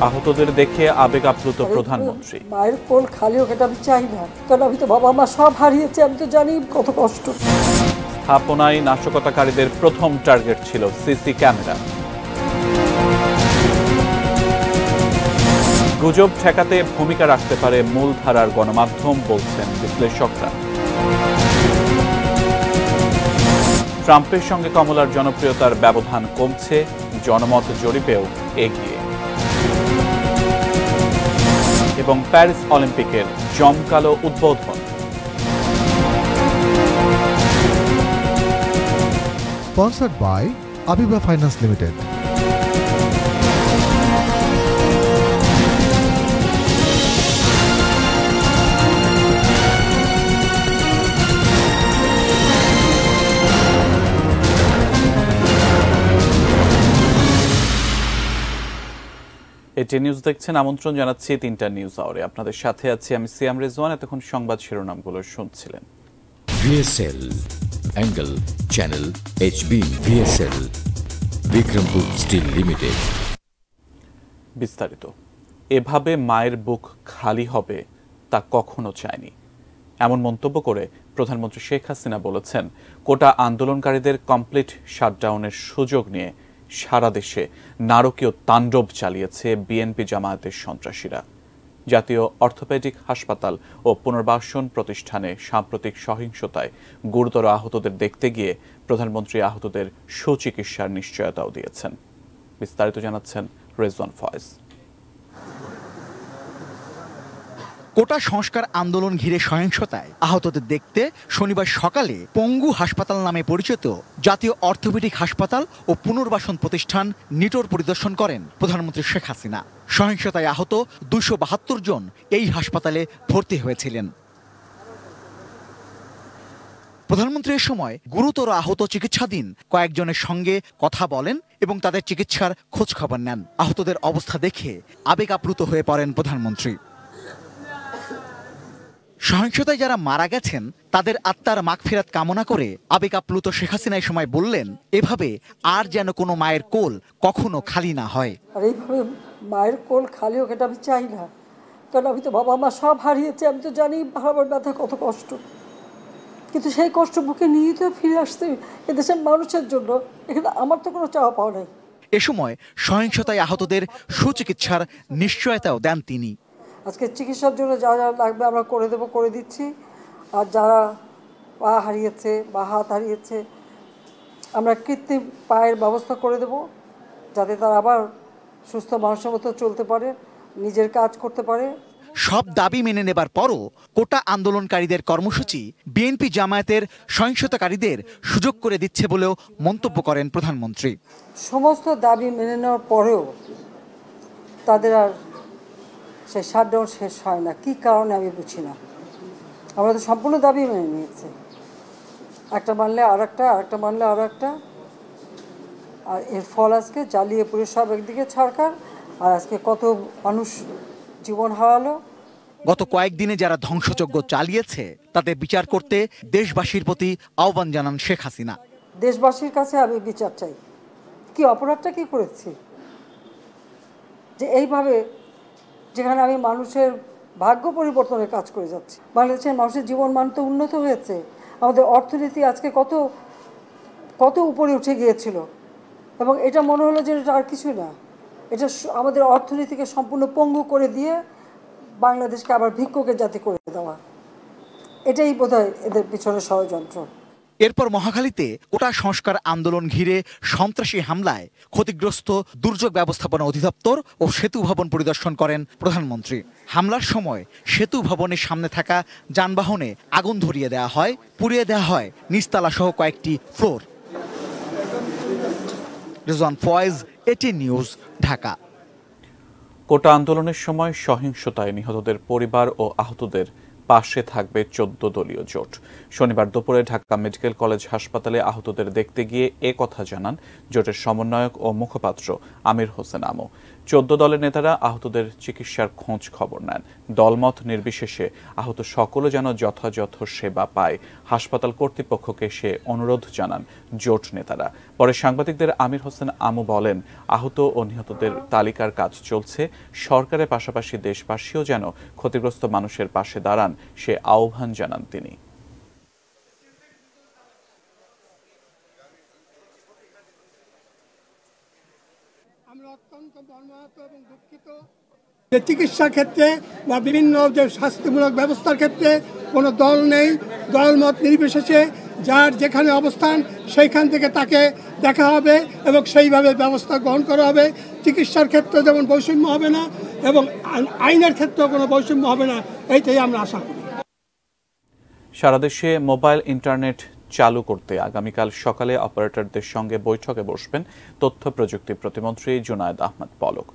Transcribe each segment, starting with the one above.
আহতদের দেখে আবেগ আপ্লুত প্রধানমন্ত্রী। মায়ের কোল খালি হোক এটা আমি চাই না, কারণ আমি তো বাবা মা সব হারিয়েছি, আমি তো জানি কত কষ্ট। স্থাপনায় নাশকতাকারীদের প্রথম টার্গেট ছিল সিসি ক্যামেরা। গুজব ঠেকাতে ভূমিকা রাখতে পারে মূলধারার গণমাধ্যম, বলছেন বিশ্লেষকরা। ট্রাম্পের সঙ্গে কমলার জনপ্রিয়তার ব্যবধান কমছে, জনমত জরিপেও এগিয়ে। এবং প্যারিস অলিম্পিকের জমকালো উদ্বোধন। Sponsored by Abiba Finance Limited. এটি নিউজ দেখছেন, আমন্ত্রণ জানাচ্ছি 3টা নিউজ আওয়ারে। আপনাদের সাথে আছি আমি সিয়াম রেজওয়ান। এতক্ষণ সংবাদ শিরোনামগুলো শুনছিলেন। VSL angle channel HB VSL Bikrampur steel limited. বিস্তারিত। এভাবে মায়ের বুক খালি হবে তা কখনো চায়নি, এমন মন্তব্য করে প্রধানমন্ত্রী শেখ হাসিনা বলেছেন, কোটা আন্দোলনকারীদের কমপ্লিট শাটডাউনের সুযোগ নিয়ে সারা দেশে নারকীয় তাণ্ডব চালিয়েছে বিএনপি জামায়াতের সন্ত্রাসীরা। জাতীয় অর্থোপেডিক হাসপাতাল ও পুনর্বাসন প্রতিষ্ঠানে সাম্প্রতিক সহিংসতায় গুরুতর আহতদের দেখতে গিয়ে প্রধানমন্ত্রী আহতদের সুচিকিৎসার নিশ্চয়তাও দিয়েছেন। বিস্তারিত জানাচ্ছেন রেজওয়ান ফয়েজ। কোটা সংস্কার আন্দোলন ঘিরে সহিংসতায় আহতদের দেখতে শনিবার সকালে পঙ্গু হাসপাতাল নামে পরিচিত জাতীয় অর্থোপেডিক হাসপাতাল ও পুনর্বাসন প্রতিষ্ঠান নিটোর পরিদর্শন করেন প্রধানমন্ত্রী শেখ হাসিনা। সহিংসতায় আহত 272 জন এই হাসপাতালে ভর্তি হয়েছিলেন। প্রধানমন্ত্রী এ সময় গুরুতর আহত চিকিৎসাধীন কয়েকজনের সঙ্গে কথা বলেন এবং তাদের চিকিৎসার খোঁজ খবর নেন। আহতদের অবস্থা দেখে আবেগ আপ্লুত হয়ে পড়েন প্রধানমন্ত্রী। সহিংসতায় যারা মারা গেছেন তাদের আত্মার মাগফিরাত কামনা করে আবেগ আপ্লুত শেখ হাসিনা এই সময় বললেন, এভাবে আর যেন কোনো মায়ের কোল কখনো খালি না হয়। আর এইভাবে মায়ের কোল খালি হোক এটা আমি চাই না, কারণ আমি তো বাবা মা সব হারিয়েছি, আমি তো জানি বাবার ব্যথা কত কষ্ট। কিন্তু সেই কষ্ট বুকে নিয়ে তো ফিরে আসতে এদেশের মানুষের জন্য, এখানে আমার তো কোনো চাওয়া পাওয়া নাই। এ সময় সহিংসতায় আহতদের সুচিকিৎসার নিশ্চয়তাও দেন তিনি। আজকে চিকিৎসার জন্য যা যা লাগবে আমরা করে দেবো, করে দিচ্ছি। আর যারা পা হারিয়েছে বা হাত হারিয়েছে আমরা কৃত্রিম পায়ের ব্যবস্থা করে দেব, যাতে তারা আবার সুস্থ মানুষের মতো চলতে পারে, নিজের কাজ করতে পারে। সব দাবি মেনে নেবার পরও কোটা আন্দোলনকারীদের কর্মসূচি বিএনপি জামায়াতের সহিংসতাকারীদের সুযোগ করে দিচ্ছে বলেও মন্তব্য করেন প্রধানমন্ত্রী। সমস্ত দাবি মেনে নেওয়ার পরেও তাদের আর সেই শাটডাউন শেষ হয় না, কী কারণে আমি বুঝি না। আমরা তো সম্পূর্ণ দাবি মেনে নিয়েছি, একটা মানলে আর একটা, আরেকটা মানলে আরও একটা। আর এর ফল আজকে জ্বালিয়ে পুড়ে সব একদিকে সরকার, আর আজকে কত মানুষ জীবন হারালো। গত কয়েকদিনে যারা ধ্বংসযজ্ঞ চালিয়েছে তাদের বিচার করতে দেশবাসীর প্রতি আহ্বান জানান শেখ হাসিনা। দেশবাসীর কাছে আমি বিচার চাই, কি অপরাধটা কি করেছি যে এইভাবে, যেখানে আমি মানুষের ভাগ্য পরিবর্তনের কাজ করে যাচ্ছি। বাংলাদেশের মানুষের জীবন মান তো উন্নত হয়েছে, আমাদের অর্থনীতি আজকে কত কত উপরে উঠে গিয়েছিল, এবং এটা মনে হলো যে এটা আর কিছু না, এটা আমাদের অর্থনীতিকে সম্পূর্ণ পঙ্গু করে দিয়ে বাংলাদেশকে আবার ভিক্ষুকের জাতি করে দেওয়া, এটাই বোধহয় এদের পিছনে ষড়যন্ত্র। এরপর মহাখালীতে কোটা সংস্কার আন্দোলন ঘিরে সন্ত্রাসী হামলায় ক্ষতিগ্রস্ত দুর্যোগ ব্যবস্থাপনা অধিদপ্তর ও সেতু ভবন পরিদর্শন করেন প্রধানমন্ত্রী। হামলার সময় সেতু ভবনের সামনে থাকা যানবাহনে আগুন ধরিয়ে দেওয়া হয়, পুড়িয়ে দেওয়া হয় নিচতলা সহ কয়েকটি floor. Rezwan Faiz, ATN news, Dhaka. Quota আন্দোলনের সময় সহিংসতায় নিহতদের পরিবার ও আহতদের পাশে থাকবে 14 দলীয় জোট। শনিবার দুপুরে ঢাকা মেডিকেল কলেজ হাসপাতালে আহতদের দেখতে গিয়ে এ কথা জানান জোটের সমন্বয়ক ও মুখপাত্র আমির হোসেন আমো। 14 দলের নেতারা আহতদের চিকিৎসার খোঁজ খবর নেন। দলমত নির্বিশেষে আহত সকলে যেন যথাযথ সেবা পায় হাসপাতাল কর্তৃপক্ষকে সে অনুরোধ জানান জোট নেতারা। পরে সাংবাদিকদের আমির হোসেন আমু বলেন, আহত ও নিহতদের তালিকার কাজ চলছে। সরকারের পাশাপাশি দেশবাসীও যেন ক্ষতিগ্রস্ত মানুষের পাশে দাঁড়ান সে আহ্বান জানান তিনি। আমরা অত্যন্ত মর্মাহত এবং দুঃখিত যে চিকিৎসা ক্ষেত্রে বা বিভিন্ন যে স্বাস্থ্যমূলক ব্যবস্থার ক্ষেত্রে কোনো দল নেই। দলমত নির্বিশেষে যার যেখানে অবস্থান সেইখান থেকে তাকে দেখা হবে এবং সেইভাবে ব্যবস্থা গ্রহণ করা হবে। চিকিৎসার ক্ষেত্রে যেমন বৈষম্য হবে না এবং আইনের ক্ষেত্রেও কোনো বৈষম্য হবে না, এইটাই আমরা আশা করি। সারা দেশে মোবাইল ইন্টারনেট চালু করতে আগামীকাল সকালে অপারেটরদের সঙ্গে বৈঠকে বসবেন তথ্য প্রযুক্তি প্রতিমন্ত্রী জুনায়েদ আহমেদ পলক।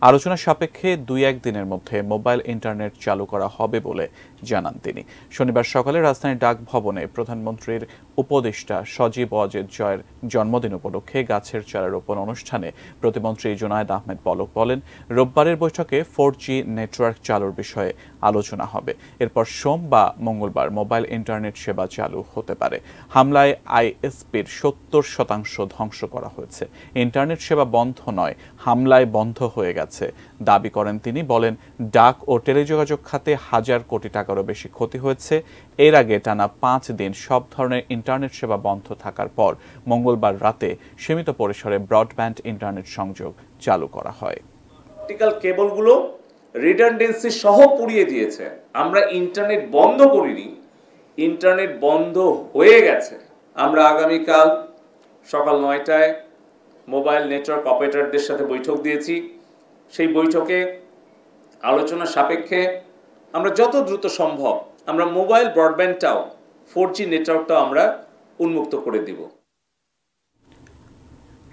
আলোচনা সাপেক্ষে 2-1 দিনের মধ্যে মোবাইল ইন্টারনেট চালু করা হবে বলে জানান তিনি। শনিবার সকালে রাজধানীর ডাক ভবনে প্রধানমন্ত্রীর উপদেষ্টা সজীব ওয়াজেদ জয়ের জন্মদিন উপলক্ষে গাছের চারা রোপণ অনুষ্ঠানে প্রতিমন্ত্রী জুনায়েদ আহমেদ পলক বলেন, রোববারের বৈঠকে 4G নেটওয়ার্ক চালুর বিষয়ে আলোচনা হবে। এরপর সোম বা মঙ্গলবার মোবাইল ইন্টারনেট সেবা চালু হতে পারে। হামলায় আইএসপির 70% ধ্বংস করা হয়েছে। ইন্টারনেট সেবা বন্ধ নয়, হামলায় বন্ধ হয়ে গেছে দাবি করেন তিনি। বলেন, ডাক ও টেলিযোগাযোগ খাতে 1000 কোটি টাকারও বেশি ক্ষতি হয়েছে। এর আগে টানা 5 দিন সব ধরনের ইন্টারনেট সেবা বন্ধ থাকার পর মঙ্গলবার রাতে সীমিত পরিসরে ব্রডব্যান্ড ইন্টারনেট সংযোগ চালু করা হয়। অপটিক্যাল কেবলগুলো রিডান্ডেন্সি সহ পুড়িয়ে দিয়েছে। আমরা ইন্টারনেট বন্ধ করিনি, ইন্টারনেট বন্ধ হয়ে গেছে। আমরা আগামীকাল সকাল 9টায় মোবাইল নেটওয়ার্ক অপারেটরদের সাথে বৈঠক দিয়েছি। সেই বৈঠকে আলোচনা সাপেক্ষে আমরা যত দ্রুত সম্ভব আমরা মোবাইল ব্রডব্যান্ডটাও 4G নেটওয়ার্কটাও আমরা উন্মুক্ত করে দিব।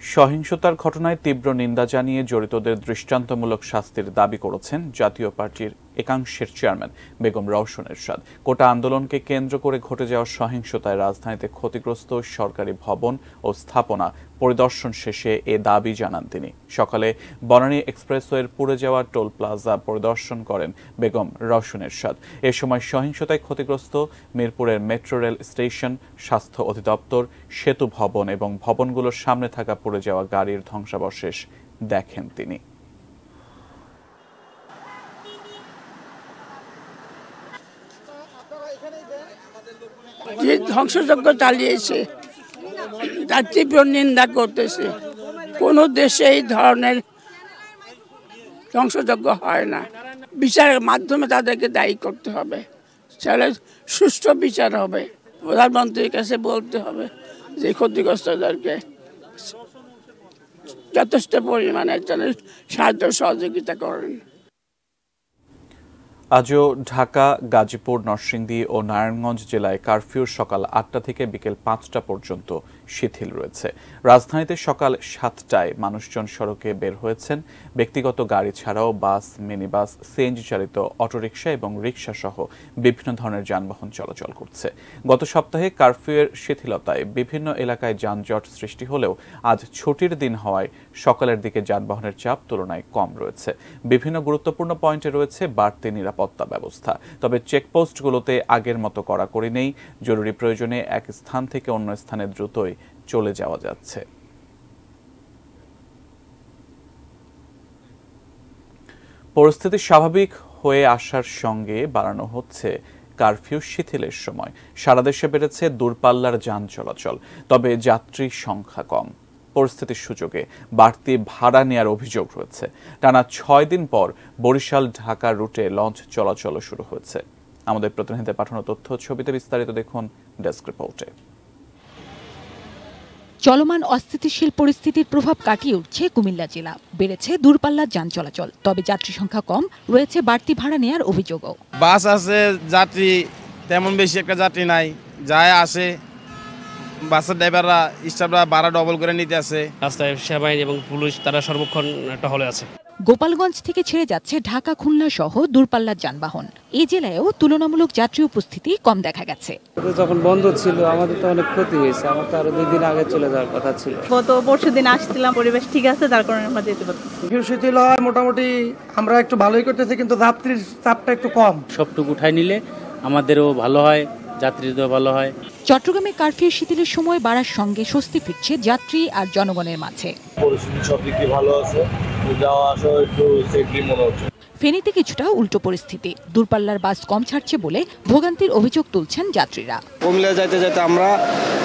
সহিংসতার ঘটনায় তীব্র নিন্দা জানিয়ে জড়িতদের দৃষ্টান্তমূলক শাস্তির দাবি করেছেন জাতীয় পার্টির একাংশের চেয়ারম্যান বেগম রওশন এরশাদ। কোটা আন্দোলনকে কেন্দ্র করে ঘটে যাওয়া সহিংসতায় রাজধানীতে ক্ষতিগ্রস্ত সরকারি ভবন ও স্থাপনা পরিদর্শন শেষে এ দাবি জানান তিনি। সকালে বনানী এক্সপ্রেসওয়ের পুড়ে যাওয়া টোল প্লাজা পরিদর্শন করেন বেগম রওশন এরশাদ। এ সময় সহিংসতায় ক্ষতিগ্রস্ত মিরপুরের মেট্রো রেল স্টেশন, স্বাস্থ্য অধিদপ্তর, সেতু ভবন এবং ভবনগুলোর সামনে থাকা পুড়ে যাওয়া গাড়ির ধ্বংসাবশেষ দেখেন তিনি। যে ধ্বংসযজ্ঞ চালিয়েছে তার তীব্র নিন্দা করতেছে। কোনো দেশে এই ধরনের ধ্বংসযজ্ঞ হয় না। বিচারের মাধ্যমে তাদেরকে দায়ী করতে হবে, তাহলে সুষ্ঠু বিচার হবে। প্রধানমন্ত্রীর কাছে বলতে হবে যে ক্ষতিগ্রস্তদেরকে যথেষ্ট পরিমাণে সাহায্য সহযোগিতা করেন। আজও ঢাকা, গাজীপুর, নরসিংদী ও নারায়ণগঞ্জ জেলায় কারফিউ সকাল 8টা থেকে বিকেল 5টা পর্যন্ত শিথিল রয়েছে। রাজধানীতে সকাল 7টায় মানুষজন সড়কে বের হয়েছেন। ব্যক্তিগত গাড়ি ছাড়াও বাস, মিনিবাস, সিএনজি চালিত অটোরিকশা এবং রিকশা সহ বিভিন্ন ধরনের যানবাহন চলাচল করছে। গত সপ্তাহে কারফিউয়ের শিথিলতায় বিভিন্ন এলাকায় যানজট সৃষ্টি হলেও আজ ছুটির দিন হওয়ায় সকালের দিকে যানবাহনের চাপ তুলনায় কম রয়েছে। বিভিন্ন গুরুত্বপূর্ণ পয়েন্টে রয়েছে বাড়তি নিরাপত্তা ব্যবস্থা। তবে চেকপোস্টগুলোতে আগের মতো কড়াকড়ি নেই। জরুরি প্রয়োজনে এক স্থান থেকে অন্য স্থানে দ্রুতই চলে যাওয়া যাচ্ছে। পরিস্থিতি স্বাভাবিক হয়ে আসার সঙ্গে বাড়ানো হচ্ছে কারফিউ শিথিলের সময়। সারা দেশে বেড়েছে দূরপাল্লার যান চলাচল, তবে যাত্রী সংখ্যা কম। পরিস্থিতির সুযোগে বাড়তি ভাড়া নেওয়ার অভিযোগ রয়েছে। টানা 6 দিন পর বরিশাল ঢাকা রুটে লঞ্চ চলাচল শুরু হয়েছে। আমাদের প্রতিনিধিদের পাঠানো তথ্য ছবিতে বিস্তারিত দেখুন ডেস্ক রিপোর্টে। চলমান অস্থিতিশীল পরিস্থিতির প্রভাব কাটিয়ে উঠছে কুমিল্লা জেলা। বেড়েছে দূরপাল্লার যান চলাচল, তবে যাত্রী সংখ্যা কম। রয়েছে বাড়তি ভাড়া নেওয়ার অভিযোগও। বাস আছে, যাত্রী তেমন বেশি একটা যাত্রী নাই, যায় আসে। বাসের ড্রাইভাররা, স্টাফরা ভাড়া ডবল করে নিতে আসে। রাস্তায় সেনাবাহিনী এবং পুলিশ তারা সর্বক্ষণ টহলে আছে। গোপালগঞ্জ থেকে ছেড়ে যাচ্ছে ঢাকা খুলনা সহ দূরপাল্লার যানবাহন। এই জেলায়ও তুলনামূলক যাত্রী উপস্থিতি কম দেখা গেছে। যখন বন্ধ ছিল আমাদের তো অনেক ক্ষতি হয়েছে, আমার তো আরো 2 দিন আগে চলে যাওয়ার কথা ছিল। গত পরশু দিন আসছিলাম, পরিবেশ ঠিক আছে, তার কারণে আমরা যেতে পারতেছি। শিথিল হয় মোটামুটি আমরা একটু ভালোই করতেছি, কিন্তু যাত্রীর চাপটা একটু কম। সবটুকু উঠাই নিলে আমাদেরও ভালো হয়, যাত্রীদেরও ভালো হয়। চট্টগ্রামে কারফিউ শিথিলের সময় বাড়ার সঙ্গে স্বস্তি ফিরছে যাত্রী আর জনগণের মাঝে। পরিস্থিতি সব দিক দিয়ে ভালো আছে, যাওয়া আসা একটু সেফলি মনে হচ্ছে। ফেনীতে কিছুটা উল্টো পরিস্থিতি, দূরপাল্লার বাস কম ছাড়ছে বলে ভোগান্তির অভিযোগ তুলছেন যাত্রীরা। কুমিল্লা যাইতে যাইতে আমরা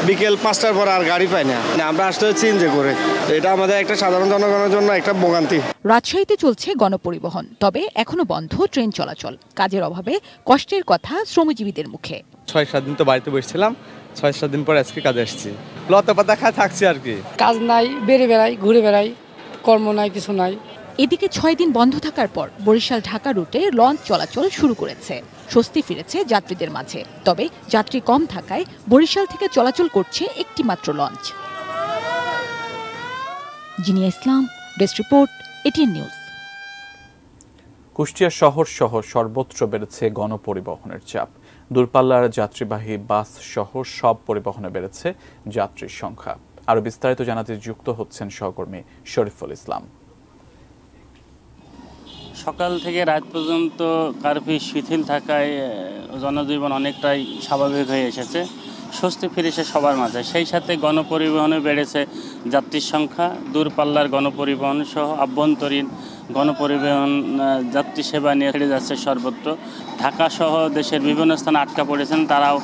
বিকেল 5টার পর আর গাড়ি পাই না, আমরা আসতে হচ্ছে ইঞ্জে করে। এটা আমাদের একটা সাধারণ জনগণের জন্য একটা ভোগান্তি। রাজশাহীতে চলছে গণপরিবহন, তবে এখনো বন্ধ ট্রেন চলাচল। কাজের অভাবে কষ্টের কথা শ্রমজীবীদের মুখে। 6-7 দিন তো বাড়িতে বসেছিলাম, 6-7 দিন পর আজকে কাজে এসেছি। লতা পাতা খায় থাকছি আর কি। কাজ নাই, বেড়ে বেড়াই, ঘুরে বেড়াই, কর্ম নাই, কিছু নাই। এদিকে 6 দিন বন্ধ থাকার পর বরিশাল ঢাকা রুটে লঞ্চ চলাচল শুরু করেছে। স্বস্তি ফিরেছে যাত্রীদের মাঝে, তবে যাত্রী কম থাকায় বরিশাল থেকে চলাচল করছে একটি মাত্র launch. Zinia Islam, desk report, ATN news. Kushtia শহর সহ সর্বত্র বেড়েছে গণপরিবহনের চাপ। দূরপাল্লার যাত্রীবাহী বাস সহ সব পরিবহনে বেড়েছে যাত্রীর সংখ্যা। আরো বিস্তারিত জানাতে যুক্ত হচ্ছেন সহকর্মী শরীফুল ইসলাম। সকাল থেকে রাত পর্যন্ত কারফিউ শিথিল থাকায় জনজীবন অনেকটাই স্বাভাবিক হয়ে এসেছে, স্বস্তি ফিরেছে সবার মাঝে। সেই সাথে গণপরিবহনে বেড়েছে যাত্রীর সংখ্যা। দূরপাল্লার গণপরিবহন সহ আভ্যন্তরীণ গণপরিবহন যাত্রী সেবা নিয়ে ছেড়ে যাচ্ছে সর্বত্র। ঢাকা সহ দেশের বিভিন্ন স্থানে আটকা পড়েছেন তারাও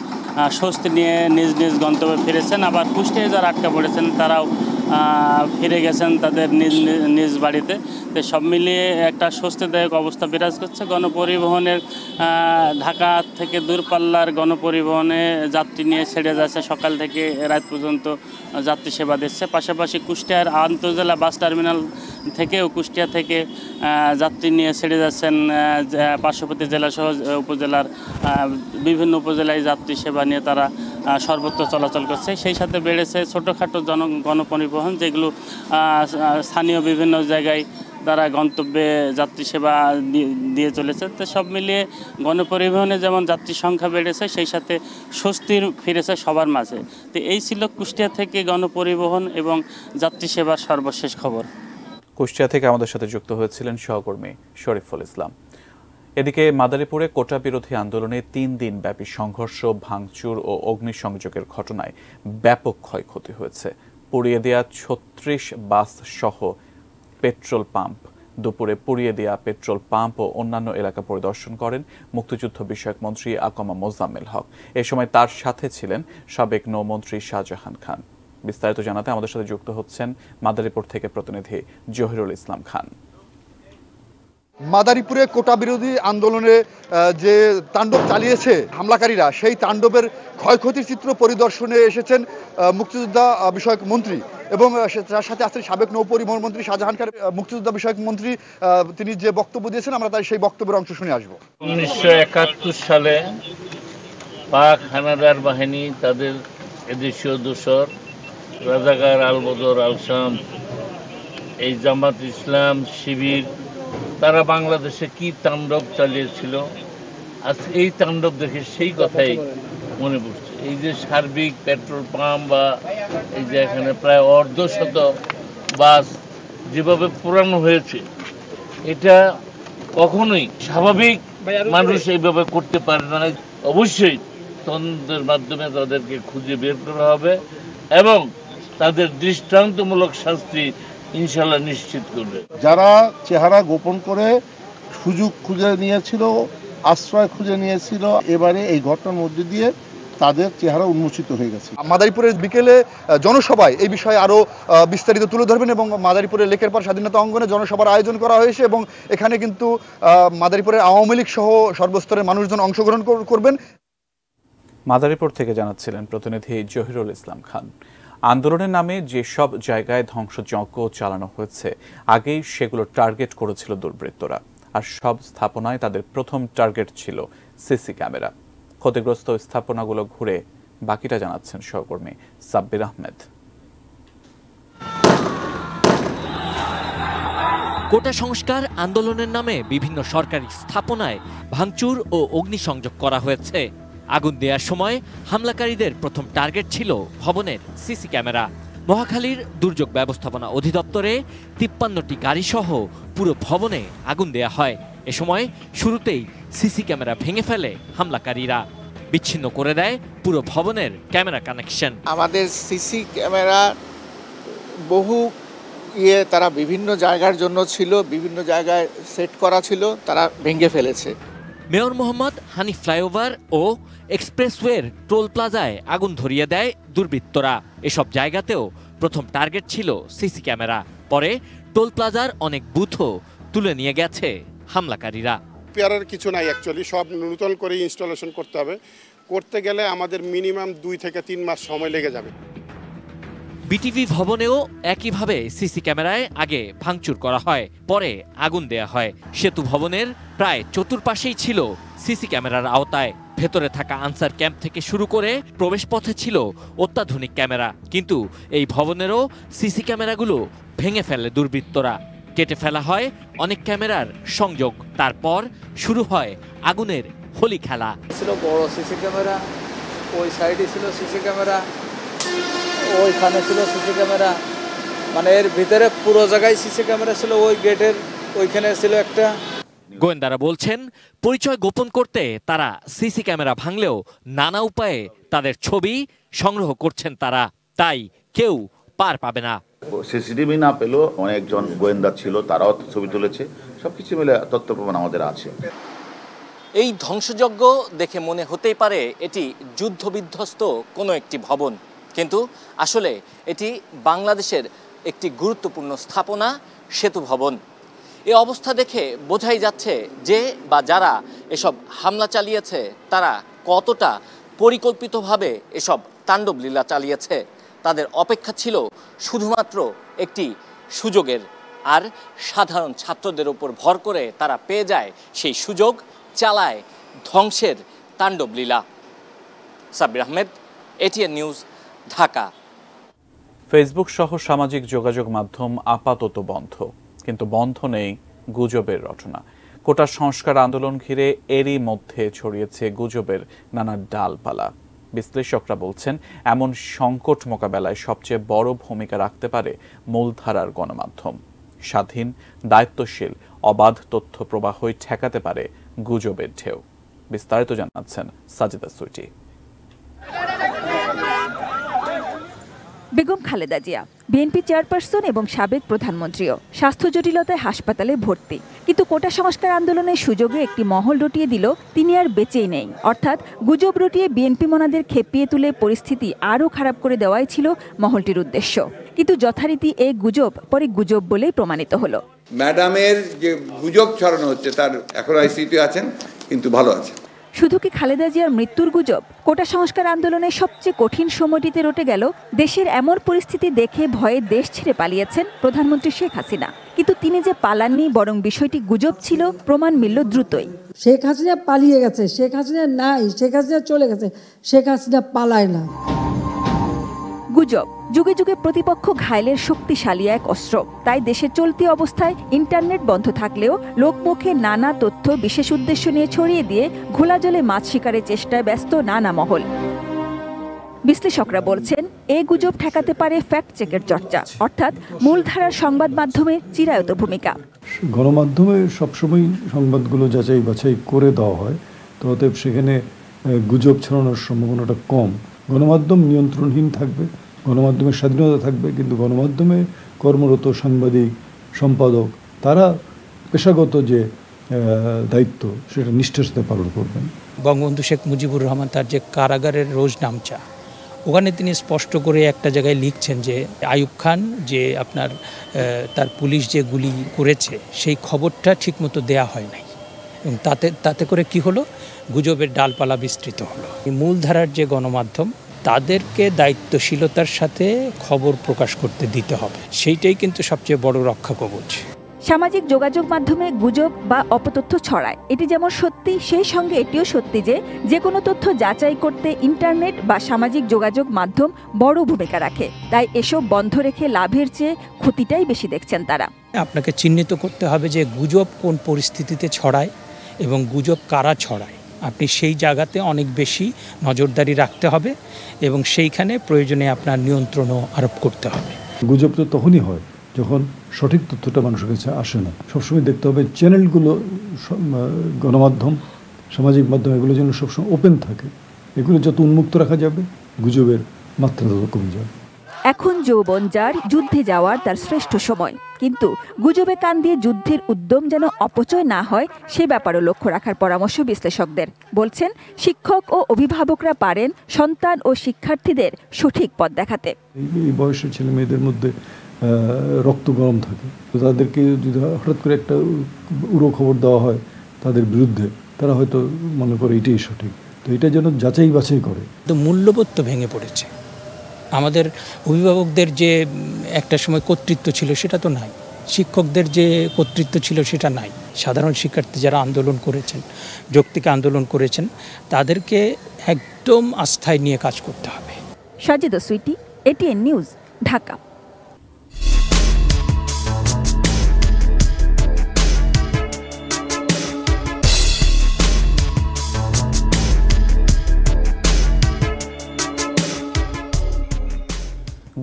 স্বস্তি নিয়ে নিজ নিজ গন্তব্যে ফিরেছেন। আবার কুষ্টিয়ায় যারা আটকা পড়েছেন তারাও ফিরে গেছেন তাদের নিজ নিজ বাড়িতে। তো সব মিলিয়ে একটা স্বস্তিদায়ক অবস্থা বিরাজ করছে। গণপরিবহনের ঢাকা থেকে দূরপাল্লার গণপরিবহনে যাত্রী নিয়ে ছেড়ে যাচ্ছে, সকাল থেকে রাত পর্যন্ত যাত্রী সেবা দিচ্ছে। পাশাপাশি কুষ্টিয়ার আন্তঃজেলা বাস টার্মিনাল থেকেও কুষ্টিয়া থেকে যাত্রী নিয়ে ছেড়ে যাচ্ছেন পার্শ্ববর্তী জেলাসহ উপজেলার বিভিন্ন উপজেলায় যাত্রী সেবা নিয়ে তারা সর্বত্র চলাচল করছে। সেই সাথে বেড়েছে ছোটোখাটো গণপরিবহন, যেগুলো স্থানীয় বিভিন্ন জায়গায় তারা গন্তব্যে যাত্রী সেবা দিয়ে চলেছে। তো সব মিলিয়ে গণপরিবহনে যেমন যাত্রী সংখ্যা বেড়েছে, সেই সাথে স্বস্তির ফিরেছে সবার মাঝে। তো এই ছিল কুষ্টিয়া থেকে গণপরিবহন এবং যাত্রী সেবার সর্বশেষ খবর। কুষ্টিয়া থেকে আমাদের সাথে যুক্ত হয়েছিলেন সহকর্মী শরীফুল ইসলাম। এদিকে মাদারীপুরে কোটা বিরোধী আন্দোলনে 3 দিন ব্যাপী সংঘর্ষ, ভাঙচুর ও অগ্নিসংযোগের ঘটনায় ব্যাপক ক্ষয়ক্ষতি হয়েছে। পুড়িয়ে দেয়া 36 বাস সহ পেট্রোল পাম্প। দুপুরে পুড়িয়ে দেয়া পেট্রোল পাম্প ও অন্যান্য এলাকা পরিদর্শন করেন মুক্তিযুদ্ধ বিষয়ক মন্ত্রী আকমা মোজাম্মেল হক। এ সময় তার সাথে ছিলেন সাবেক নৌমন্ত্রী শাহজাহান খান। বিস্তারিত জানাতে আমাদের সাথে যুক্ত হচ্ছেন মাদারীপুর থেকে প্রতিনিধি জহিরুল ইসলাম খান। মাদারীপুরে কোটা বিরোধী আন্দোলনে যে তাণ্ডব চালিয়েছে হামলাকারীরা, সেই তাণ্ডবের ক্ষয়ক্ষতির চিত্র পরিদর্শনে এসেছেন মুক্তিযোদ্ধা বিষয়ক মন্ত্রী এবং তার সাথে আছেন সাবেক নৌপরিবহন মন্ত্রী শাহজাহান খান। মুক্তিযোদ্ধা বিষয়ক মন্ত্রী তিনি যে বক্তব্য দিয়েছেন, আমরা তাই সেই বক্তব্যের অংশ শুনে আসবো। 1971 সালে পাক হানাদার বাহিনী তাদের এদেশীয় দোসর রাজাকার আলবদর আলসাম, এই জামাত ইসলাম শিবির, তারা বাংলাদেশে কি তাণ্ডব চালিয়েছিল, আজ এই তাণ্ডব দেখে সেই কথাই মনে পড়ছে। এই যে সার্বিক পেট্রোল পাম্প বা এই যে এখানে প্রায় 150 বাস যেভাবে পোড়ানো হয়েছে, এটা কখনোই স্বাভাবিক মানুষ এইভাবে করতে পারে না। অবশ্যই তদন্তের মাধ্যমে তাদেরকে খুঁজে বের করা হবে এবং তাদের দৃষ্টান্তমূলক শাস্তি ইনশাল্লাহ নিশ্চিত করবে। যারা চেহারা গোপন করে সুযোগ খুঁজে নিয়েছিল, আশ্রয় খুঁজে নিয়েছিল, এবারে এই ঘটনার মধ্যে দিয়ে তাদের চেহারা উন্মোচিত হয়ে গেছে। মাদারীপুরের বিকেলে জনসভায় এই বিষয়ে আরো বিস্তারিত তুলে ধরবেন এবং মাদারীপুরের লেকের পাড় স্বাধীনতা অঙ্গনে জনসভার আয়োজন করা হয়েছে এবং এখানে কিন্তু মাদারীপুরের আওয়ামী লীগ সহ সর্বস্তরের মানুষজন অংশগ্রহণ করবেন। মাদারীপুর থেকে জানাচ্ছিলেন প্রতিনিধি জহিরুল ইসলাম খান। আন্দোলনের নামে যেসব জায়গায় ধ্বংসযজ্ঞ চালানো হয়েছে, আগেই সেগুলো টার্গেট করেছিল দুর্বৃত্তরা, আর সব স্থাপনায় তাদের প্রথম টার্গেট ছিল সিসি ক্যামেরা। ক্ষতিগ্রস্ত স্থাপনাগুলো ঘুরে বাকিটা জানাচ্ছেন সহকর্মী সাব্বির আহমেদ। কোটা সংস্কার আন্দোলনের নামে বিভিন্ন সরকারি স্থাপনায় ভাঙচুর ও অগ্নিসংযোগ করা হয়েছে। আগুন দেওয়ার সময় হামলাকারীদের প্রথম টার্গেট ছিল ভবনের সিসি ক্যামেরা। মহাখালীর দুর্যোগ ব্যবস্থাপনা অধিদপ্তরে 53টি গাড়িসহ পুরো ভবনে আগুন দেয়া হয়। এ সময় শুরুতেই সিসি ক্যামেরা ভেঙে ফেলে হামলাকারীরা, বিচ্ছিন্ন করে দেয় পুরো ভবনের ক্যামেরা কানেকশন। আমাদের সিসি ক্যামেরা বহু তারা বিভিন্ন জায়গার জন্য ছিল, বিভিন্ন জায়গায় সেট করা ছিল, তারা ভেঙে ফেলেছে। মেয়র মোহাম্মদ হানিফ ফ্লাইওভার ও এক্সপ্রেসওয়ের টোল প্লাজায় আগুন ধরিয়ে দেয় দুর্বৃত্তরা। এসব জায়গাতেও প্রথম টার্গেট ছিল সিসি ক্যামেরা, পরে টোল প্লাজার অনেক বুথও তুলে নিয়ে গেছে হামলাকারীরা। রিপেয়ারের কিছু নাই, অ্যাকচুয়ালি সব নতুন করে ইনস্টলেশন করতে হবে। করতে গেলে আমাদের মিনিমাম 2 থেকে 3 মাস সময় লেগে যাবে। বিটিভি ভবনেও একইভাবে সিসি ক্যামেরায় আগে ভাঙচুর করা হয়, পরে আগুন দেয়া হয়। সেতু ভবনের প্রায় চতুর্পাশেই ছিল সিসি ক্যামেরার আওতায়। ভেতরে থাকা আনসার ক্যাম্প থেকে শুরু করে প্রবেশপথে ছিল অত্যাধুনিক ক্যামেরা, কিন্তু এই ভবনেরও সিসি ক্যামেরাগুলো ভেঙে ফেলে দুর্বৃত্তরা। কেটে ফেলা হয় অনেক ক্যামেরার সংযোগ। তারপর শুরু হয় আগুনের হোলি খেলা। ছিল বড় সিসি ক্যামেরা, ওই সাইডে ছিল সিসি ক্যামেরা, ওইখানে ছিল সিসি ক্যামেরা, মানে এর ভিতরে পুরো জায়গায় সিসি ক্যামেরা ছিল। ওই গেটের ওইখানে ছিল একটা। গোয়েন্দারা বলছেন, পরিচয় গোপন করতে তারা সিসি ক্যামেরা ভাঙলেও নানা উপায়ে তাদের ছবি সংগ্রহ করছেন তারা, তাই কেউ পার পাবে না। সিসিটিভি না পেলেও অনেকজন গোয়েন্দা ছিল, তারাও ছবি তুলেছে। সবকিছু মিলে তথ্য প্রমাণ আমাদের আছে। এই ধ্বংসযজ্ঞ দেখে মনে হতেই পারে এটি যুদ্ধবিধ্বস্ত কোনো একটি ভবন, কিন্তু আসলে এটি বাংলাদেশের একটি গুরুত্বপূর্ণ স্থাপনা, সেতু ভবন। এই অবস্থা দেখে বোঝাই যাচ্ছে যে বা যারা এসব হামলা চালিয়েছে তারা কতটা পরিকল্পিতভাবে এসব তাণ্ডবলীলা চালিয়েছে। তাদের অপেক্ষা ছিল শুধুমাত্র একটি সুযোগের, আর সাধারণ ছাত্রদের উপর ভর করে তারা পেয়ে যায় সেই সুযোগ, চালায় ধ্বংসের তাণ্ডবলীলা। Sabbir Ahmed, ATN news, Dhaka. Facebook সহ সামাজিক যোগাযোগ মাধ্যম আপাতত বন্ধ, কিন্তু বন্ধ নেই গুজবের রটনা। কোটা সংস্কার আন্দোলন ঘিরে এরই মধ্যে ছড়িয়েছে গুজবের নানা ডালপালা। বিশ্লেষকরা বলছেন, এমন সংকট মোকাবেলায় সবচেয়ে বড় ভূমিকা রাখতে পারে মূলধারার গণমাধ্যম। স্বাধীন, দায়িত্বশীল, অবাধ তথ্য প্রবাহই ঠেকাতে পারে গুজবের ঢেউ। বিস্তারিত জানাচ্ছেন সাজিদা সুইটি। বেগম খালেদা জিয়া বিএনপি চেয়ারপারসন এবং সাবেক প্রধানমন্ত্রীও স্বাস্থ্য জটিলতায় হাসপাতালে ভর্তি, কিন্তু কোটা সংস্কার আন্দোলনের সুযোগে একটি মহল রটিয়ে দিল তিনি আর বেঁচেই নেই। অর্থাৎ গুজব রটিয়ে বিএনপি মনাদের খেপিয়ে তুলে পরিস্থিতি আরও খারাপ করে দেওয়াই ছিল মহলটির উদ্দেশ্য। কিন্তু যথারীতি এই গুজব পরে গুজব বলেই প্রমাণিত হলো। ম্যাডামের যে গুজব ছড়ানো হচ্ছে তার এখন আইসিইউতে আছেন, কিন্তু ভালো আছে। শুধু কি খালেদা জিয়ার মৃত্যুর গুজব? কোটা সংস্কার আন্দোলনের সবচেয়ে কঠিন সময়টিতে রটে গেল দেশের এমন পরিস্থিতি দেখে ভয়ে দেশ ছেড়ে পালিয়েছেন প্রধানমন্ত্রী শেখ হাসিনা, কিন্তু তিনি যে পালাননি, বরং বিষয়টি গুজব ছিল, প্রমাণ মিলল দ্রুতই। শেখ হাসিনা পালিয়ে গেছে, শেখ হাসিনা নাই, শেখ হাসিনা চলে গেছে, শেখ হাসিনা পালায় না। গুজব যুগে যুগে প্রতিপক্ষ ঘায়েলের শক্তিশালী এক অস্ত্র। তাই দেশের চলতি অবস্থায় ইন্টারনেট বন্ধ থাকলেও লোকমুখে নানা তথ্য বিশেষ উদ্দেশ্য নিয়ে ছড়িয়ে দিয়ে ঘোলা জলে মাছ শিকারের চেষ্টায় ব্যস্ত নানা মহল। বিশ্লেষকরা বলছেন, এই গুজব ঠেকাতে পারে ফ্যাক্ট চেকের চর্চা, অর্থাৎ মূলধারার সংবাদ মাধ্যমের চিরায়ত ভূমিকা। গণমাধ্যমে সবসময় সংবাদগুলো যাচাই বাছাই করে দেওয়া হয়, তো অতএব সেখানে গুজব ছড়ানোর সম্ভাবনাটা কম। গণমাধ্যম নিয়ন্ত্রণহীন থাকবে, গণমাধ্যমের স্বাধীনতা থাকবে, কিন্তু গণমাধ্যমে কর্মরত সাংবাদিক, সম্পাদক তারা পেশাগত যে দায়িত্ব সেটা নিষ্ঠার সাথে পালন করবেন। বঙ্গবন্ধু শেখ মুজিবুর রহমান তার যে কারাগারের রোজনামচা, ওখানে তিনি স্পষ্ট করে একটা জায়গায় লিখছেন যে আইয়ুব খান যে আপনার তার পুলিশ যে গুলি করেছে সেই খবরটা ঠিকমতো দেয়া হয় নাই, এবং তাতে করে কি হলো, গুজবের ডালপালা বিস্তৃত হলো। মূলধারার যে গণমাধ্যম, তাদেরকে দায়িত্বশীলতার সাথে খবর প্রকাশ করতে দিতে হবে, সেইটাই কিন্তু সবচেয়ে বড় রক্ষা কবচ। সামাজিক যোগাযোগ মাধ্যমে গুজব বা অপতথ্য ছড়ায়। এটি যেমন সত্যি, সেই সঙ্গে এটিও সত্যি যে কোনো তথ্য যাচাই করতে ইন্টারনেট বা সামাজিক যোগাযোগ মাধ্যম বড় ভূমিকা রাখে। তাই এসব বন্ধ রেখে লাভের চেয়ে ক্ষতিটাই বেশি দেখছেন তারা। আপনাকে চিহ্নিত করতে হবে যে গুজব কোন পরিস্থিতিতে ছড়ায় এবং গুজব কারা ছড়ায়। আপনি সেই জায়গাতে অনেক বেশি নজরদারি রাখতে হবে এবং সেইখানে প্রয়োজনে আপনার নিয়ন্ত্রণও আরোপ করতে হবে। গুজব তো তখনই হয় যখন সঠিক তথ্যটা মানুষের কাছে আসে না। সবসময় দেখতে হবে চ্যানেলগুলো, গণমাধ্যম, সামাজিক মাধ্যম, এগুলো যেন সবসময় ওপেন থাকে। এগুলো যত উন্মুক্ত রাখা যাবে গুজবের মাত্রা তত কমে যাবে। এখন যৌবন যার, যুদ্ধে যাওয়ার তার শ্রেষ্ঠ সময়। কিন্তু গুজবে কান দিয়ে যুদ্ধের উদ্যম যেন অপচয় না হয় সে ব্যাপারেও লক্ষ্য রাখার পরামর্শ বিশ্লেষকদের। বলছেন, শিক্ষক ও অভিভাবকরা পারেন সন্তান ও শিক্ষার্থীদের সঠিক পথ দেখাতে। এই বয়সের ছেলে মেয়েদের মধ্যে রক্ত গরম থাকে, তো তাদেরকে যদি হঠাৎ করে একটা উড়ো খবর দেওয়া হয় তাদের বিরুদ্ধে, তারা হয়তো মনে করে এটাই সঠিক। তো এটা যেন যাচাই বাছাই করে। তো মূল্যবোধ তো ভেঙে পড়েছে। আমাদের অভিভাবকদের যে একটা সময় কর্তৃত্ব ছিল সেটা তো নাই, শিক্ষকদের যে কর্তৃত্ব ছিল সেটা নাই। সাধারণ শিক্ষার্থী যারা আন্দোলন করেছেন, যৌক্তিক আন্দোলন করেছেন, তাদেরকে একদম আস্থায় নিয়ে কাজ করতে হবে। Sajida Sweety, ATN news, Dhaka.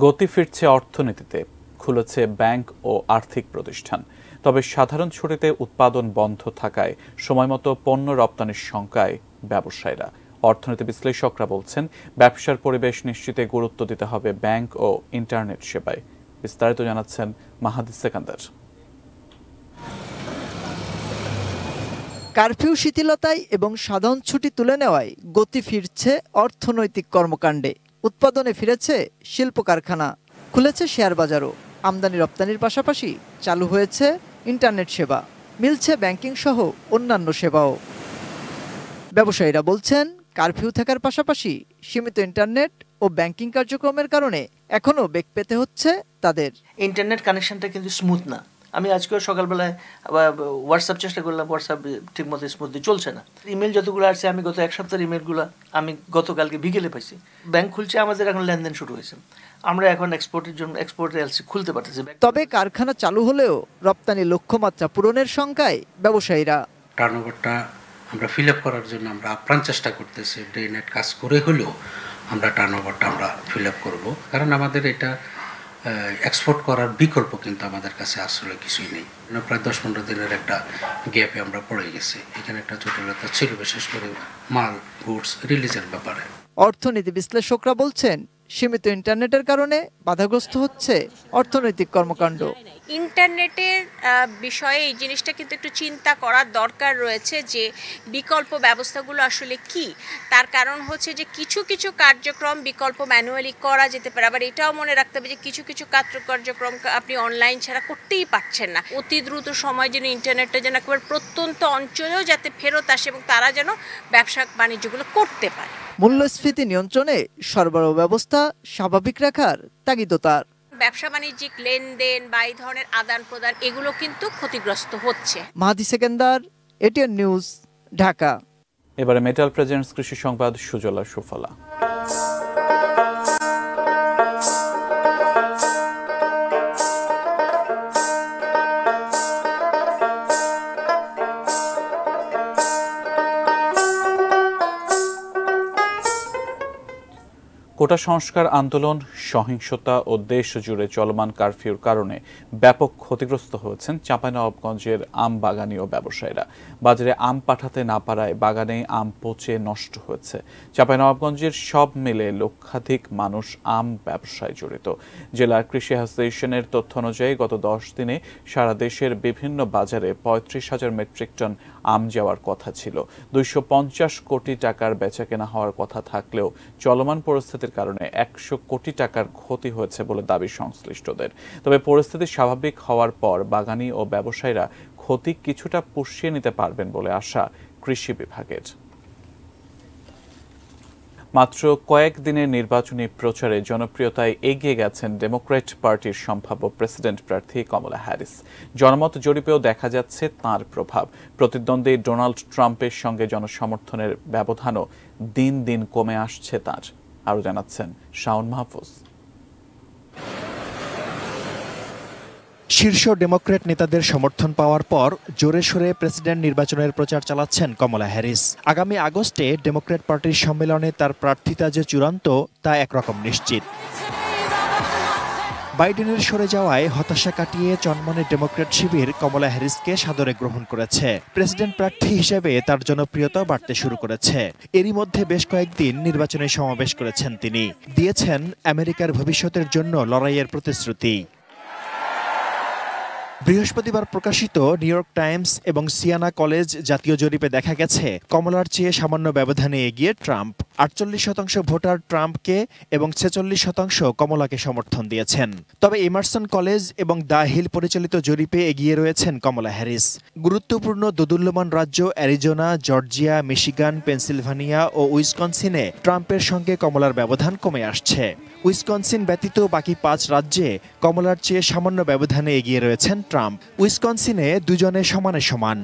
গতি ফিরছে অর্থনীতিতে, খুলেছে ব্যাংক ও আর্থিক প্রতিষ্ঠান। তবে সাধারণ ছুটিতে উৎপাদন বন্ধ থাকায় সময়মতো পণ্য রপ্তানির শঙ্কায় ব্যবসায়ীরা। অর্থনীতি বিশ্লেষকরা বলছেন, ব্যবসার পরিবেশ নিশ্চিতে গুরুত্ব দিতে হবে ব্যাংক ও ইন্টারনেট সেবায়। বিস্তারিত জানাচ্ছেন মাহাদি সেকান্দার। কারফিউ শিথিলতায় এবং সাধারণ ছুটি তুলে নেওয়ায় গতি ফিরছে অর্থনৈতিক কর্মকাণ্ডে। উৎপাদনে ফিরেছে শিল্প কারখানা, খুলেছে শেয়ার বাজারও। আমদানি রপ্তানির পাশাপাশি চালু হয়েছে ইন্টারনেট সেবা, মিলছে ব্যাংকিং সহ অন্যান্য সেবাও। ব্যবসায়ীরা বলছেন, কারফিউ থাকার পাশাপাশি সীমিত ইন্টারনেট ও ব্যাংকিং কার্যক্রমের কারণে এখনও বেগ পেতে হচ্ছে তাদের। ইন্টারনেট কানেকশনটা কিন্তু স্মুথ না। আমি আজকেও সকালবেলায় হোয়াটসঅ্যাপ চেষ্টা করলাম, হোয়াটসঅ্যাপ ঠিকমতো স্মুথলি চলছে না। ইমেল যতগুলো আসছে, আমি গত এক সপ্তাহের ইমেলগুলো আমি গতকালকে বিকেলে পাইছি। ব্যাংক খুলছে, আমাদের এখন লেনদেন শুরু হয়েছে। আমরা এখন এক্সপোর্টের জন্য এক্সপোর্ট এলসি খুলতে পারতেছি। তবে কারখানা চালু হলেও রপ্তানি লক্ষ্যমাত্রা পূরণের শঙ্কায় ব্যবসায়ীরা। টার্নওভারটা আমরা ফিল আপ করার জন্য আমরা আপ্রাণ চেষ্টা করতেছি। ডে নাইট কাজ করে হলেও আমরা টার্নওভারটা আমরা ফিল আপ করবো, কারণ আমাদের এটা এক্সপোর্ট করার বিকল্প কিন্তু আমাদের কাছে আসলে কিছুই নেই। প্রায় 10-15 দিনের একটা গ্যাপে আমরা পড়ে গেছি। এখানে একটা জটিলতা ছিল, বিশেষ করে মাল গুডস রিলিজের ব্যাপারে। অর্থনীতি বিশ্লেষকরা বলছেন, সীমিত ইন্টারনেটের কারণে বাধাগ্রস্ত হচ্ছে অর্থনৈতিক কর্মকাণ্ড। ইন্টারনেটের বিষয়ে এই জিনিসটা কিন্তু একটু চিন্তা করার দরকার রয়েছে যে বিকল্প ব্যবস্থাগুলো আসলে কি। তার কারণ হচ্ছে যে কিছু কিছু কার্যক্রম বিকল্প ম্যানুয়ালি করা যেতে পারে, আবার এটাও মনে রাখতে হবে যে কিছু কিছু কার্যক্রম আপনি অনলাইন ছাড়া করতেই পারছেন না। অতি দ্রুত সময় যেন ইন্টারনেটটা যেন একেবারে প্রত্যন্ত অঞ্চলেও যাতে ফেরত আসে এবং তারা যেন ব্যবসা বাণিজ্যগুলো করতে পারে। মূল্যস্ফীতি নিয়ন্ত্রণে সরবরাহ ব্যবস্থা স্বাভাবিক রাখার তাগিদ তার। ব্যবসা বাণিজ্যিক লেনদেন বা এই ধরনের আদান প্রদান এগুলো কিন্তু ক্ষতিগ্রস্ত হচ্ছে। মাহাদি সেকেন্দার, এটিএন নিউজ, ঢাকা। এবারে মেটাল প্রেজেন্টস কৃষি সংবাদ, সুজলা সুফলা। কোটা সংস্কার আন্দোলন, সহিংসতা ও দেশ জুড়ে চলমান কারফিউর কারণে ব্যাপক ক্ষতিগ্রস্ত হয়েছেন চাঁপাইনবাবগঞ্জের আম বাগানি ও ব্যবসায়ীরা। বাজারে আম পাঠাতে না পারায় বাগানে আম পচে নষ্ট হয়েছে। চাঁপাইনবাবগঞ্জের সব মিলে লক্ষাধিক মানুষ আম ব্যবসায় জড়িত। জেলার কৃষি অ্যাসোসিয়েশনের তথ্য অনুযায়ী গত 10 দিনে সারা দেশের বিভিন্ন বাজারে 35,000 মেট্রিক টন আম যাওয়ার কথা ছিল। 250 কোটি টাকার বেচাকেনা হওয়ার কথা থাকলেও চলমান পরিস্থিতির কারণে 100 কোটি টাকার ক্ষতি হয়েছে বলে দাবি সংশ্লিষ্টদের। তবে পরিস্থিতি স্বাভাবিক হওয়ার পর বাগানি ও ব্যবসায়ীরা ক্ষতি কিছুটা পুষিয়ে নিতে পারবেন বলে আশা কৃষি বিভাগের। মাত্র কয়েকদিনের নির্বাচনী প্রচারে জনপ্রিয়তায় এগিয়ে গেছেন ডেমোক্র্যাট পার্টির সম্ভাব্য প্রেসিডেন্ট প্রার্থী কমলা হ্যারিস। জনমত জরিপেও দেখা যাচ্ছে তাঁর প্রভাব। প্রতিদ্বন্দ্বী ডোনাল্ড ট্রাম্পের সঙ্গে জনসমর্থনের ব্যবধানও দিন দিন কমে আসছে তাঁর। আরও জানাচ্ছেন শাওন মাহফুজ। শীর্ষ ডেমোক্র্যাট নেতাদের সমর্থন পাওয়ার পর জোরে সোরে প্রেসিডেন্ট নির্বাচনের প্রচার চালাচ্ছেন কমলা হ্যারিস। আগামী আগস্টে ডেমোক্র্যাট পার্টির সম্মেলনে তার প্রার্থিতা যে চূড়ান্ত তা একরকম নিশ্চিত। বাইডেনের সরে যাওয়ায় হতাশা কাটিয়ে চনমনে ডেমোক্র্যাট শিবির কমলা হ্যারিসকে সাদরে গ্রহণ করেছে। প্রেসিডেন্ট প্রার্থী হিসেবে তার জনপ্রিয়তা বাড়তে শুরু করেছে। এরই মধ্যে বেশ কয়েকদিন নির্বাচনী সমাবেশ করেছেন তিনি। দিয়েছেন আমেরিকার ভবিষ্যতের জন্য লড়াইয়ের প্রতিশ্রুতি। বৃহস্পতিবার প্রকাশিত নিউ ইয়র্ক টাইমস এবং সিয়ানা কলেজ জাতীয় জরিপে দেখা গেছে কমলার চেয়ে সামান্য ব্যবধানে এগিয়ে ট্রাম্প। 48% ভোটার ট্রাম্পকে এবং 46% কমলাকে সমর্থন দিয়েছেন। তবে এমারসন কলেজ এবং দ্য হিল পরিচালিত জরিপে এগিয়ে রয়েছেন কমলা হ্যারিস। গুরুত্বপূর্ণ দোদুল্যমান রাজ্য অ্যারিজোনা, জর্জিয়া, মিশিগান, পেনসিলভানিয়া ও উইসকনসিনে ট্রাম্পের সঙ্গে কমলার ব্যবধান কমে আসছে। উইসকনসিন ব্যতীত বাকি 5 রাজ্যে কমলার চেয়ে সামান্য ব্যবধানে এগিয়ে রয়েছেন ট্রাম্প। উইসকনসিনে দুজনে সমানে সমান।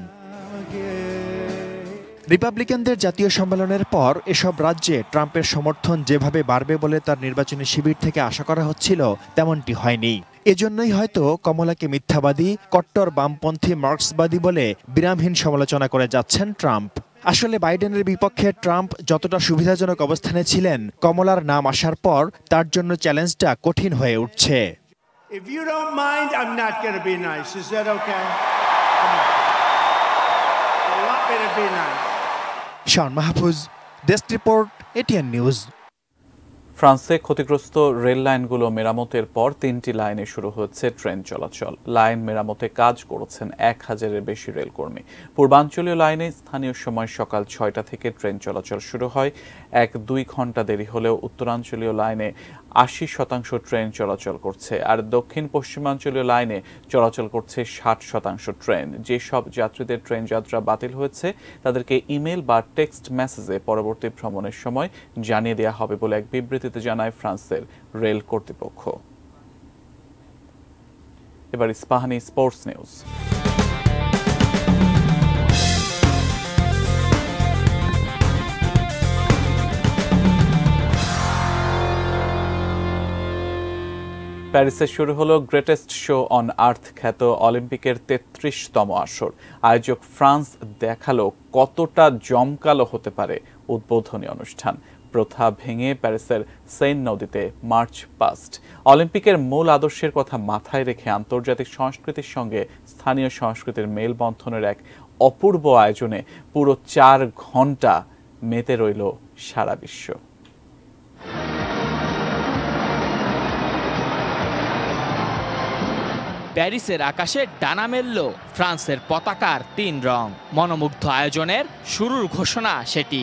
রিপাবলিকানদের জাতীয় সম্মেলনের পর এসব রাজ্যে ট্রাম্পের সমর্থন যেভাবে বাড়বে বলে তার নির্বাচনী শিবির থেকে আশা করা হচ্ছিল তেমনটি হয়নি। এজন্যই হয়তো কমলাকে মিথ্যাবাদী, কট্টর বামপন্থী মার্ক্সবাদী বলে বিরামহীন সমালোচনা করে যাচ্ছেন ট্রাম্প। আসলে বাইডেনের বিপক্ষে ট্রাম্প যতটা সুবিধাজনক অবস্থানে ছিলেন, কমলার নাম আসার পর তার জন্য চ্যালেঞ্জটা কঠিন হয়ে উঠছে। Shaon Mahfuz, desk report, ATN news. ফ্রান্সে ক্ষতিগ্রস্ত রেল লাইনগুলো মেরামতের পর 3টি লাইনে শুরু হচ্ছে ট্রেন চলাচল। লাইন মেরামতে কাজ করছেন 1000-এর বেশি রেলকর্মী। পূর্বাঞ্চলীয় লাইনে স্থানীয় সময় সকাল 6টা থেকে ট্রেন চলাচল শুরু হয়। 1-2 ঘন্টা দেরি হলেও উত্তরাঞ্চলীয় লাইনে 80% ট্রেন চলাচল করছে, আর দক্ষিণ পশ্চিমাঞ্চলীয় লাইনে চলাচল করছে 60% ট্রেন। যেসব যাত্রীদের ট্রেন যাত্রা বাতিল হয়েছে তাদেরকে ইমেল বা টেক্সট মেসেজে পরবর্তী ভ্রমণের সময় জানিয়ে দেওয়া হবে বলে এক বিবৃতিতে জানায় ফ্রান্সের রেল কর্তৃপক্ষ। এবার ইস্পাহানি স্পোর্টস নিউজ। প্যারিসে শুরু হলো গ্রেটেস্ট শো অন আর্থ খ্যাত অলিম্পিকের 33তম আসর। আয়োজক ফ্রান্স দেখালো কতটা জমকালো হতে পারে উদ্বোধনী অনুষ্ঠান। প্রথা ভেঙে প্যারিসের সেইন নদীতে মার্চ পাস্ট। অলিম্পিকের মূল আদর্শের কথা মাথায় রেখে আন্তর্জাতিক সংস্কৃতির সঙ্গে স্থানীয় সংস্কৃতির মেলবন্ধনের এক অপূর্ব আয়োজনে পুরো 4 ঘন্টা মেতে রইল সারা বিশ্ব। প্যারিসের আকাশে ডানা মেলল ফ্রান্সের পতাকার 3 রং। মনোমুগ্ধ আয়োজনের শুরুর ঘোষণা সেটি।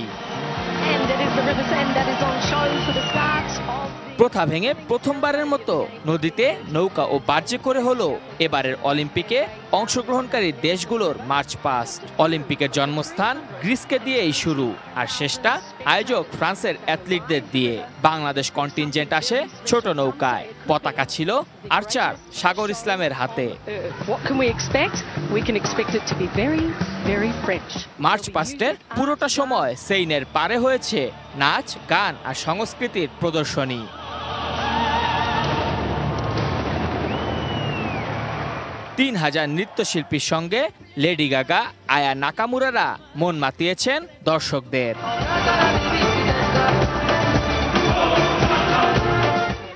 প্রথা ভেঙে প্রথমবারের মতো নদীতে নৌকা ও বার্জে করে হলো এবারের অলিম্পিকে অংশগ্রহণকারী দেশগুলোর মার্চ পাস্ট। অলিম্পিকের জন্মস্থান গ্রিসকে দিয়েই শুরু, আর শেষটা আয়োজক ফ্রান্সের অ্যাথলিটদের দিয়ে। বাংলাদেশ কন্টিনজেন্ট আসে ছোট নৌকায়। পতাকা ছিল আর্চার সাগর ইসলামের হাতে। মার্চ পাস্টের পুরোটা সময় সেইনের পারে হয়েছে নাচ, গান আর সংস্কৃতির প্রদর্শনী। তিন হাজার নৃত্যশিল্পীর সঙ্গে লেডি গাগা, আয়া নাকামুরারা মন মাতিয়েছেন দর্শকদের।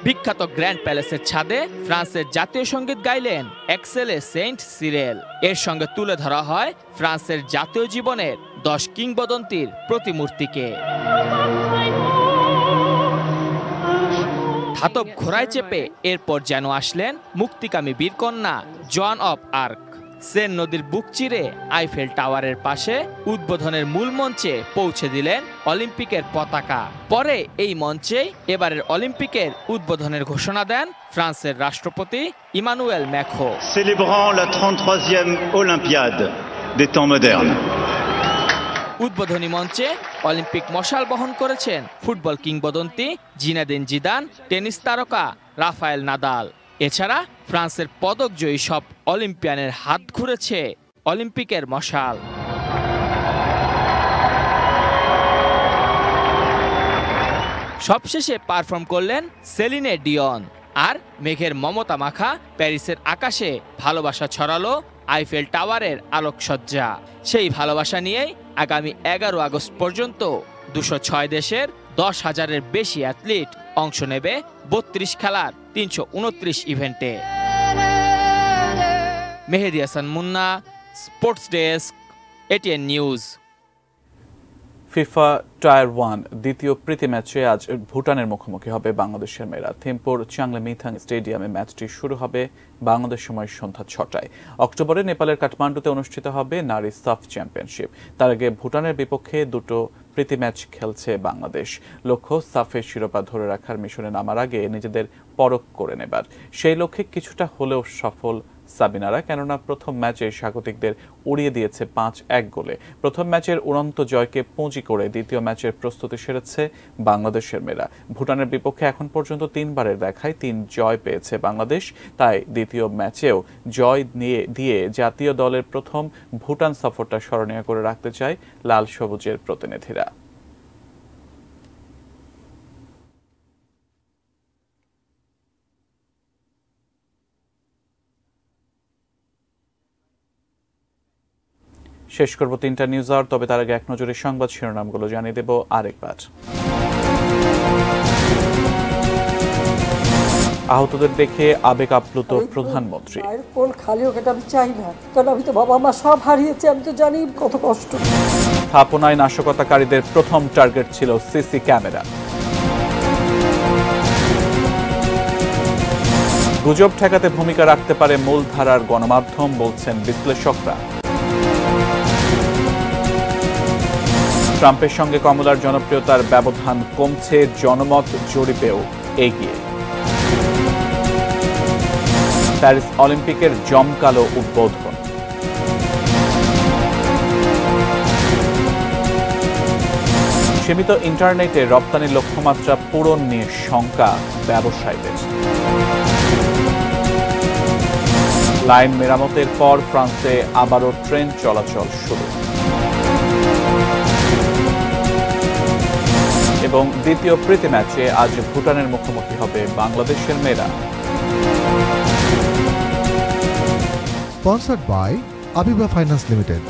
বিখ্যাত গ্র্যান্ড প্যালেসের ছাদে ফ্রান্সের জাতীয় সঙ্গীত গাইলেন এক্সেলে সেন্ট সিরেল। এর সঙ্গে তুলে ধরা হয় ফ্রান্সের জাতীয় জীবনের 10 কিংবদন্তির প্রতিমূর্তিকে। ধাতব ঘোড়ায় চেপে এরপর যেন আসলেন মুক্তিকামী বীরকন্যা জোয়ান অব আর্ক। সেন নদীর বুক চিরে আইফেল টাওয়ারের পাশে উদ্বোধনের মূল মঞ্চে পৌঁছে দিলেন অলিম্পিকের পতাকা। পরে এই মঞ্চেই এবারের অলিম্পিকের উদ্বোধনের ঘোষণা দেন ফ্রান্সের রাষ্ট্রপতি Emmanuel Macron. Célébrant la 33e Olympiade des temps modernes. উদ্বোধনী মঞ্চে অলিম্পিক মশাল বহন করেছেন ফুটবল কিংবদন্তি জিনেদিন জিদান, টেনিস তারকা রাফায়েল নাদাল। এছাড়া ফ্রান্সের পদকজয়ী সব অলিম্পিয়ানের হাত ঘুরেছে অলিম্পিকের মশাল। সবশেষে পারফর্ম করলেন সেলিনে ডিয়ন। আর মেঘের মমতা মাখা প্যারিসের আকাশে ভালোবাসা ছড়ালো আইফেল টাওয়ারের আলোকসজ্জা। সেই ভালোবাসা নিয়েই আগামী 11 আগস্ট পর্যন্ত 206 দেশের 10,000-এর বেশি অ্যাথলিট অংশ নেবে 32 খেলার 329 ইভেন্টে। Mehedi Hasan Munna, sports desk, ATN news. FIFA tier 1 দ্বিতীয় প্রীতি ম্যাচে আজ ভুটানের মুখোমুখি হবে বাংলাদেশের মেয়েরা। থিম্পুর চাংলামিথাং স্টেডিয়ামে ম্যাচটি শুরু হবে বাংলাদেশ সময় সন্ধ্যা 6টায়। অক্টোবরে নেপালের কাঠমান্ডুতে অনুষ্ঠিত হবে নারী সাফ চ্যাম্পিয়নশিপ। তার আগে ভুটানের বিপক্ষে দুটো প্রীতি ম্যাচ খেলছে বাংলাদেশ। লক্ষ্য সাফের শিরোপা ধরে রাখার মিশনে নামার আগে নিজেদের পরখ করে নেবার। সেই লক্ষ্যে কিছুটা হলেও সফল সাবিনারা, কেননা প্রথম ম্যাচে স্বাগতিকদের উড়িয়ে দিয়েছে 5-1 গোলে। প্রথম ম্যাচের উড়ন্ত জয়কে পুঁজি করে দ্বিতীয় ম্যাচের প্রস্তুতি সেরেছে বাংলাদেশের মেয়েরা। ভুটানের বিপক্ষে এখন পর্যন্ত 3বারের দেখায় 3 জয় পেয়েছে বাংলাদেশ। তাই দ্বিতীয় ম্যাচেও জয় দিয়ে জাতীয় দলের প্রথম ভুটান সফরটা স্মরণীয় করে রাখতে চায় লাল সবুজের প্রতিনিধিরা। শেষ করব 3টা নিউজ আওয়ার, তবে তার আগে এক নজরে সংবাদ শিরোনামগুলো জানিয়ে দেব আরেকবার। আহতদের দেখে আবেগ আপ্লুত প্রধানমন্ত্রী। কোল খালি হোক এটা আমি চাই না, কারণ আমি তো বাবা মা সব হারিয়েছি, আমি তো জানি কত কষ্ট। স্থাপনায় নাশকতাকারীদের প্রথম টার্গেট ছিল সিসি ক্যামেরা। গুজব ঠেকাতে ভূমিকা রাখতে পারে মূলধারার গণমাধ্যম, বলছেন বিশ্লেষকরা। ট্রাম্পের সঙ্গে কমলার জনপ্রিয়তার ব্যবধান কমছে, জনমত জরিপেও এগিয়ে। প্যারিস অলিম্পিকের জমকালো উদ্বোধন। সীমিত ইন্টারনেটে রপ্তানি লক্ষ্যমাত্রা পূরণ নিয়ে শঙ্কা ব্যবসায়ীদের। লাইন মেরামতের পর ফ্রান্সে আবারও ট্রেন চলাচল শুরু। এবং দ্বিতীয় প্রীতি ম্যাচে আজ ভুটানের মুখোমুখি হবে বাংলাদেশের মেয়েরা। Sponsored by Abiba Finance Limited.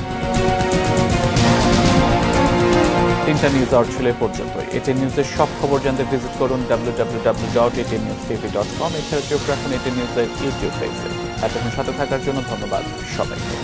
3টা নিউজ আওয়ার ছিল পর্যন্তই। এটিএন নিউজের সব খবর জানতে ভিজিট করুন www.atnnewstv.com। এছাড়া চোখ রাখুন এটিএন নিউজের ইউটিউব পেজে। এতক্ষণ সাথে থাকার জন্য ধন্যবাদ সবাইকে।